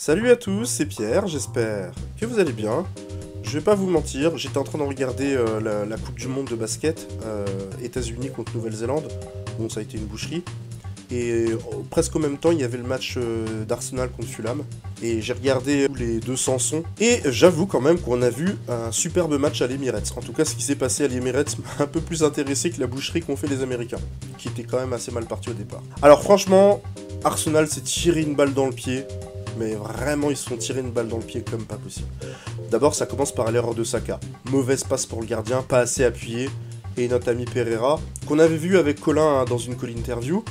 Salut à tous, c'est Pierre, j'espère que vous allez bien. Je vais pas vous mentir, j'étais en train de regarder la Coupe du Monde de basket, États-Unis contre Nouvelle-Zélande. Bon, ça a été une boucherie. Et presque au même temps, il y avait le match d'Arsenal contre Fulham. Et j'ai regardé les deux chansons. Et j'avoue quand même qu'on a vu un superbe match à l'Emirates. En tout cas, ce qui s'est passé à l'Emirates m'a un peu plus intéressé que la boucherie qu'ont fait les Américains. Qui était quand même assez mal parti au départ. Alors franchement, Arsenal s'est tiré une balle dans le pied. Mais vraiment, ils se sont tirés une balle dans le pied comme pas possible. D'abord, ça commence par l'erreur de Saka. Mauvaise passe pour le gardien, pas assez appuyé. Et notre ami Pereira, qu'on avait vu avec Colin dans une call interview,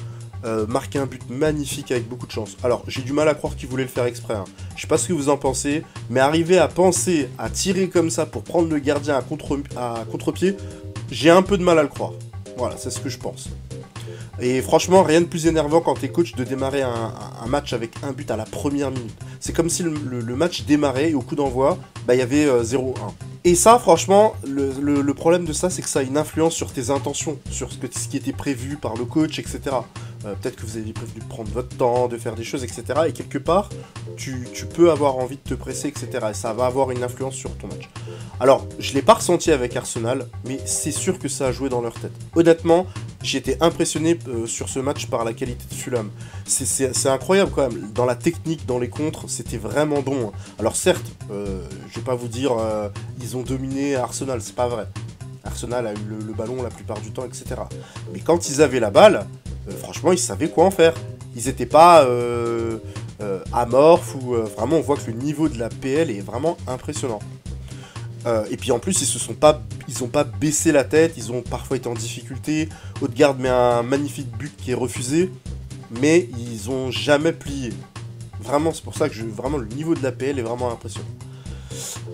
marquer un but magnifique avec beaucoup de chance. Alors, j'ai du mal à croire qu'il voulait le faire exprès. Hein. Je sais pas ce que vous en pensez, mais arriver à penser à tirer comme ça pour prendre le gardien à contre-pied, j'ai un peu de mal à le croire. Voilà, c'est ce que je pense. Et franchement, rien de plus énervant quand t'es coach de démarrer un match avec un but à la première minute. C'est comme si le match démarrait et au coup d'envoi, bah, y avait 0-1. Et ça, franchement, le problème de ça, c'est que ça a une influence sur tes intentions, sur ce qui était prévu par le coach, etc. Peut-être que vous avez prévu de prendre votre temps, de faire des choses, etc. Et quelque part, tu peux avoir envie de te presser, etc. Et ça va avoir une influence sur ton match. Alors, je l'ai pas ressenti avec Arsenal, mais c'est sûr que ça a joué dans leur tête. Honnêtement, j'ai été impressionné sur ce match par la qualité de Fulham. C'est incroyable quand même. Dans la technique, dans les contres, c'était vraiment bon. Alors certes, je vais pas vous dire ils ont dominé Arsenal, c'est pas vrai. Arsenal a eu le ballon la plupart du temps, etc. Mais quand ils avaient la balle, franchement, ils savaient quoi en faire. Ils étaient pas amorphes ou vraiment, on voit que le niveau de la PL est vraiment impressionnant. Et puis en plus, ils ont pas baissé la tête, ils ont parfois été en difficulté. Odegaard met un magnifique but qui est refusé, mais ils ont jamais plié. Vraiment, c'est pour ça que vraiment le niveau de la PL est vraiment impressionnant.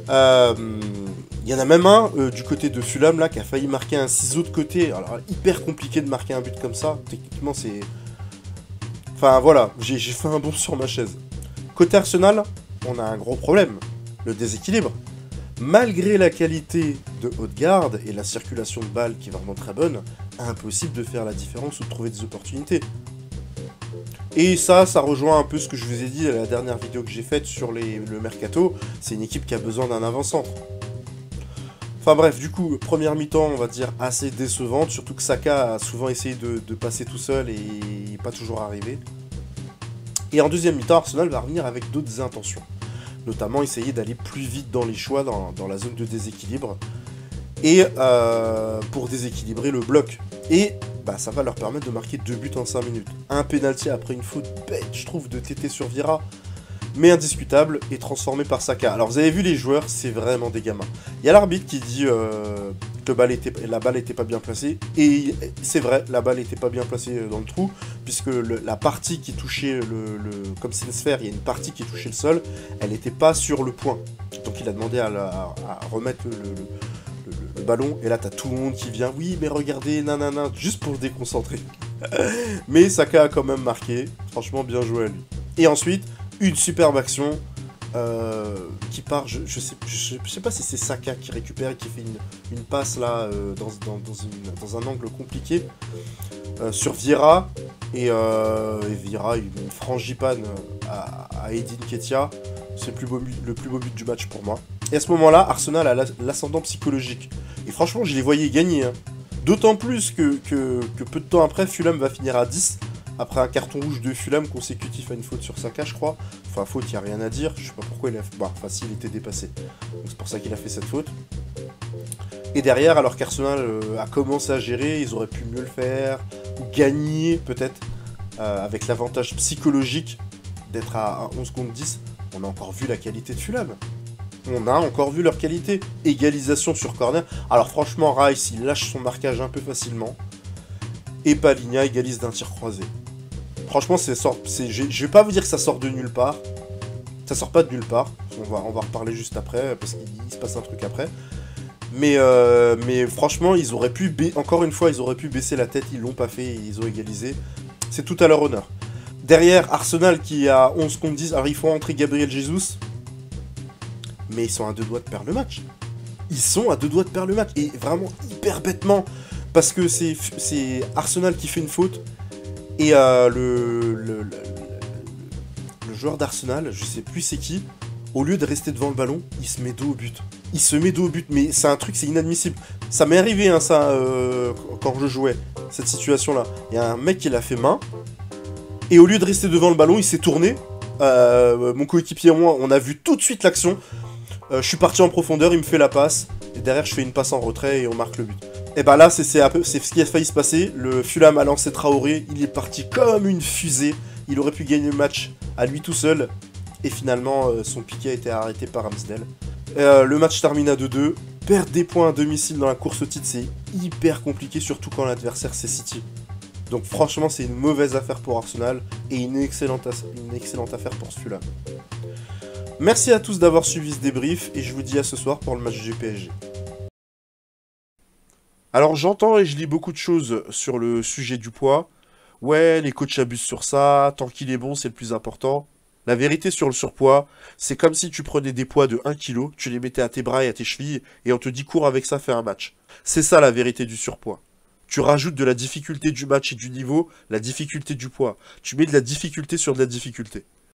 Il y en a même un du côté de Fulham là qui a failli marquer un ciseau de côté. Alors hyper compliqué de marquer un but comme ça. Techniquement, c'est. Enfin voilà, j'ai fait un bond sur ma chaise. Côté Arsenal, on a un gros problème, le déséquilibre. Malgré la qualité de Odegaard et la circulation de balles qui est vraiment très bonne, impossible de faire la différence ou de trouver des opportunités. Et ça rejoint un peu ce que je vous ai dit à la dernière vidéo que j'ai faite sur le Mercato. C'est une équipe qui a besoin d'un avant-centre. Enfin bref, du coup, première mi-temps, on va dire assez décevante, surtout que Saka a souvent essayé de passer tout seul et pas toujours arrivé. Et en deuxième mi-temps, Arsenal va revenir avec d'autres intentions. Notamment essayer d'aller plus vite dans les choix, dans la zone de déséquilibre, et pour déséquilibrer le bloc. Et bah, ça va leur permettre de marquer 2 buts en 5 minutes. Un penalty après une faute bête, je trouve, de Tété sur Vieira, mais indiscutable, et transformé par Saka. Alors vous avez vu les joueurs, c'est vraiment des gamins. Il y a l'arbitre qui dit que la balle était pas bien placée, et c'est vrai, la balle était pas bien placée dans le trou, puisque la partie qui touchait comme c'est une sphère, il y a une partie qui touchait le sol, elle n'était pas sur le point. Donc il a demandé à remettre le ballon, et là t'as tout le monde qui vient, oui mais regardez, nanana, juste pour se déconcentrer. Mais Saka a quand même marqué, franchement bien joué à lui. Et ensuite, une superbe action qui part, je sais pas si c'est Saka qui récupère et qui fait une passe là dans un angle compliqué sur Vieira, et Vieira une frangipane à Edin Nketiah. C'est le plus beau but du match pour moi. Et à ce moment-là, Arsenal a l'ascendant psychologique. Et franchement, je les voyais gagner. Hein. D'autant plus que peu de temps après, Fulham va finir à 10. Après un carton rouge de Fulham consécutif à une faute sur Saka, je crois. Enfin, faute, il n'y a rien à dire. Je sais pas pourquoi il a fait. Bah, enfin, s'il était dépassé. Donc c'est pour ça qu'il a fait cette faute. Et derrière, alors qu'Arsenal a commencé à gérer, ils auraient pu mieux le faire. Ou gagner, peut-être. Avec l'avantage psychologique d'être à 11 contre 10. On a encore vu la qualité de Fulham. On a encore vu leur qualité. Égalisation sur corner. Alors franchement, Rice, il lâche son marquage un peu facilement. Et Palhinha égalise d'un tir croisé. Franchement, je vais pas vous dire que ça sort de nulle part. Ça sort pas de nulle part. On va en reparler juste après, parce qu'il se passe un truc après. Mais franchement, ils auraient pu, encore une fois, ils auraient pu baisser la tête. Ils l'ont pas fait et ils ont égalisé. C'est tout à leur honneur. Derrière, Arsenal qui a 11 contre 10. Alors, il faut entrer Gabriel Jesus. Mais ils sont à 2 doigts de perdre le match. Ils sont à 2 doigts de perdre le match. Et vraiment, hyper bêtement. Parce que c'est Arsenal qui fait une faute. Et le joueur d'Arsenal, je sais plus c'est qui, au lieu de rester devant le ballon, il se met dos au but. Il se met dos au but, mais c'est un truc, c'est inadmissible. Ça m'est arrivé, hein, ça, quand je jouais, cette situation-là. Il y a un mec qui l'a fait main, et au lieu de rester devant le ballon, il s'est tourné. Mon coéquipier et moi, on a vu tout de suite l'action. Je suis parti en profondeur, il me fait la passe, et derrière, je fais une passe en retrait et on marque le but. Et bah là, c'est ce qui a failli se passer. Le Fulham a lancé Traoré, il est parti comme une fusée. Il aurait pu gagner le match à lui tout seul. Et finalement, son piqué a été arrêté par Ramsdale. Le match termine à 2-2. Perdre des points à domicile dans la course au titre, c'est hyper compliqué, surtout quand l'adversaire c'est City. Donc franchement, c'est une mauvaise affaire pour Arsenal et une excellente affaire pour ce Fulham. Merci à tous d'avoir suivi ce débrief et je vous dis à ce soir pour le match du PSG. Alors j'entends et je lis beaucoup de choses sur le sujet du poids. Ouais, les coachs abusent sur ça, tant qu'il est bon, c'est le plus important. La vérité sur le surpoids, c'est comme si tu prenais des poids de 1 kg, tu les mettais à tes bras et à tes chevilles, et on te dit cours avec ça, fais un match. C'est ça la vérité du surpoids. Tu rajoutes de la difficulté du match et du niveau, la difficulté du poids. Tu mets de la difficulté sur de la difficulté.